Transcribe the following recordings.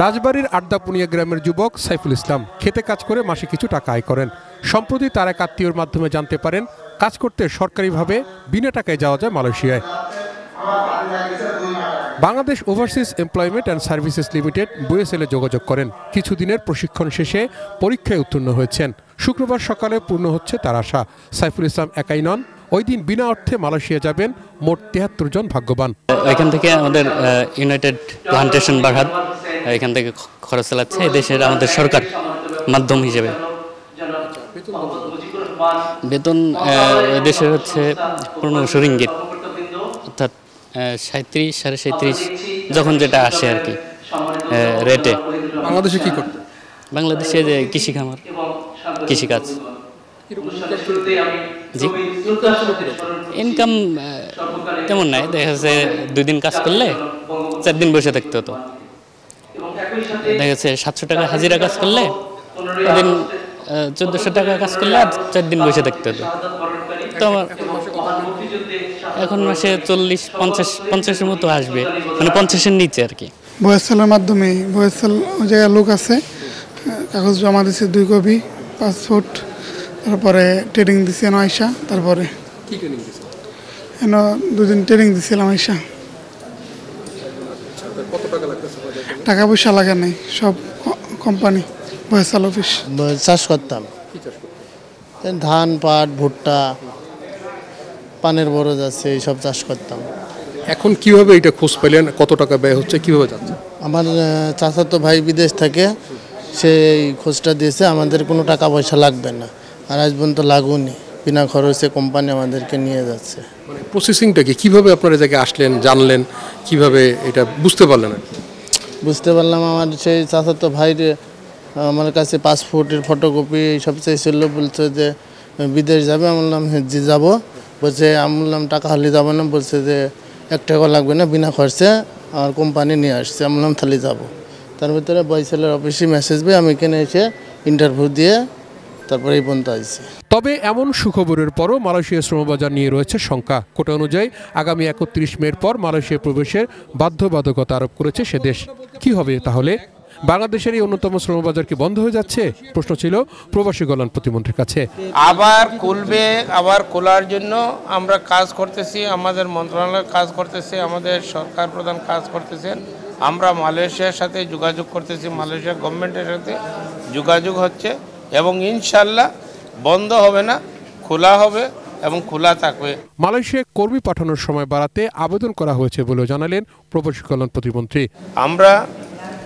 রাজবাড়ীর আড্ডাপুনিয়া গ্রামের যুবক সাইফুল ইসলাম খেতে কাজ করে মাসে কিছু টাকা আয় করেন। সম্প্রতি তার এক আত্মীয়র মাধ্যমে জানতে পারেন কাজ করতে সরকারিভাবে বিনা টাকায় যাওয়া যায় মালয়েশিয়ায়। Bangladesh overseas employment and services limited বুয়েসেলে যোগাযোগ করেন। কিছুদিনের প্রশিক্ষণ শেষে পরীক্ষায় উত্তীর্ণ হয়েছেন। শুক্রবার সকালে পূর্ণ হচ্ছে তার আশা। সাইফুল ইসলাম একাই নন, ওই দিন বিনা অর্থে মালয়েশিয়া যাবেন মোট ৭৩ জন ভাগ্যবান। এখান থেকে আমাদের ইউনাইটেড প্লান্টেশন বাগান এখান থেকে খরচ চালাচ্ছে দেশের আমাদের সরকার মাধ্যম হিসেবে। বেতন দেশের হচ্ছে ১৫০০ রিঙ্গিত, অর্থাৎ ৩৭-৩৭.৫ যখন যেটা আসে আর কি রেটে। বাংলাদেশে কি করতে? বাংলাদেশে যে কৃষি খামার, কৃষিকাজ। জি, ইনকাম তেমন নাই, দেখা যাচ্ছে ২ দিন কাজ করলে ৪ দিন বসে থাকতে হতো। দেখা যাচ্ছে ৭০০ টাকা হাজিরা কাজ করলে ওদিন ১৪০০ টাকা কাজ করলে আর ৪ দিন বসে থাকতে হতো। তো আমার এখন মাসে ৪০-৫০-৫০-এর মতো আসবে, মানে ৫০-এর নিচে আর কি। বয়েসেলের মাধ্যমে বয়েসেল ওই জায়গায় লোক আছে, কাগজ জমা দিচ্ছে ২ কপি, পাসপোর্ট, তারপরে ট্রেনিং দিচ্ছে আয়সা। তারপরে কি ট্রেনিং দিছে? ২ দিন ট্রেনিং দিছিলাম আয়সা। কত টাকা লাগতেছে? টাকা পয়সা লাগে নাই, সব কোম্পানি বয়েসেল অফিস। চাষ করতাম, ধান, পাট, ভুট্টা, পানের বরজ আছে, এইসব চাষ করতাম। এখন কিভাবে এটা খোঁজ পেলেন? কত টাকা ব্যয় হচ্ছে, কিভাবে যাচ্ছে? আমার চাচাতো ভাই বিদেশ থাকে, সেই খোঁজটা দিয়েছে। আমাদের কোনো টাকা পয়সা লাগবে না, আর আজ পর্যন্ত লাগুনি, বিনা খরচে কোম্পানি আমাদেরকে নিয়ে যাচ্ছে। মানে প্রসেসিংটা কি, কিভাবে আপনারা জায়গায় আসলেন, জানলেন, কিভাবে এটা বুঝতে পারলেন? বুঝতে পারলাম, আমার সেই চাচাতো ভাইয়ের আমার কাছে পাসপোর্টের ফটোকপি এইসব চাইছিল, বলছে যে বিদেশ যাবে। আমি বললাম হ্যাঁ জি যাবো। বলছে, আমি বললাম টাকা হলে যাবো না। বলছে যে ১ টাকা লাগবে না, বিনা খরচে আমার কোম্পানি নিয়ে আসছে। আমি বললাম তাহলে যাবো। তার ভিতরে বয়েসেলের অফিসে মেসেজ পেয়ে আমি এখানে এসে ইন্টারভিউ দিয়ে তারপরে এই পর্যন্ত আসছি। তবে এমন সুখবরের পরও মালয়েশিয়া শ্রমবাজার নিয়ে রয়েছে শঙ্কা। কোটা অনুযায়ী আগামী ৩১ মের পর মালয়েশিয়া প্রবেশের বাধ্যবাধকতা আরোপ করেছে সে দেশ। কি হবে তাহলে? বাংলাদেশের এই অন্যতম শ্রমবাজার কি বন্ধ হয়ে যাচ্ছে? প্রশ্ন ছিল প্রবাসী কল্যাণ প্রতিমন্ত্রীর কাছে। আবার খুলবে, আবার খোলার জন্য আমরা কাজ করতেছি, আমাদের মন্ত্রণালয় কাজ করতেছে, আমাদের সরকার প্রধান কাজ করতেছেন। আমরা মালয়েশিয়ার সাথে যোগাযোগ করতেছি, মালয়েশিয়া গভর্নমেন্টের সাথে যোগাযোগ হচ্ছে, এবং ইনশাল্লাহ বন্ধ হবে না, খোলা হবে এবং খোলা থাকবে। মালয়েশিয়ায় কর্মী পাঠানোর সময় বাড়াতে আবেদন করা হয়েছে বলেও জানালেন প্রবাসী কল্যাণ প্রতিমন্ত্রী। আমরা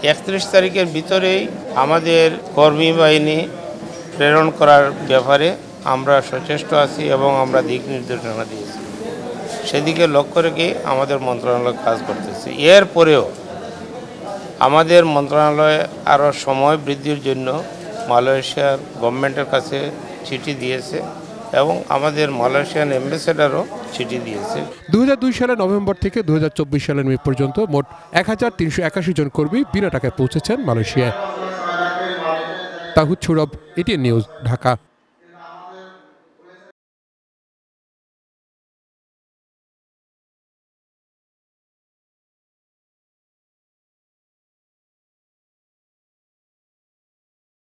৩১ তারিখের ভিতরেই আমাদের কর্মী বাহিনী প্রেরণ করার ব্যাপারে আমরা সচেষ্ট আছি এবং আমরা দিক নির্দেশনা দিয়েছি। সেদিকে লক্ষ্য রেখে আমাদের মন্ত্রণালয় কাজ করতেছে। এরপরেও আমাদের মন্ত্রণালয় আরও সময় বৃদ্ধির জন্য মালয়েশিয়ার গভর্নমেন্টের কাছে চিঠি দিয়েছে এবং আমাদের মালয়েশিয়ান অ্যাম্বাসেডারও চিঠি দিয়েছে। ২০০২ সালের নভেম্বর থেকে ২০২৪ সালের মে পর্যন্ত মোট ১৩৮১ জন কর্মী বিনা টাকায় পৌঁছেছেন মালয়েশিয়ায়। Towhid ছুরব, ATN news, Dhaka.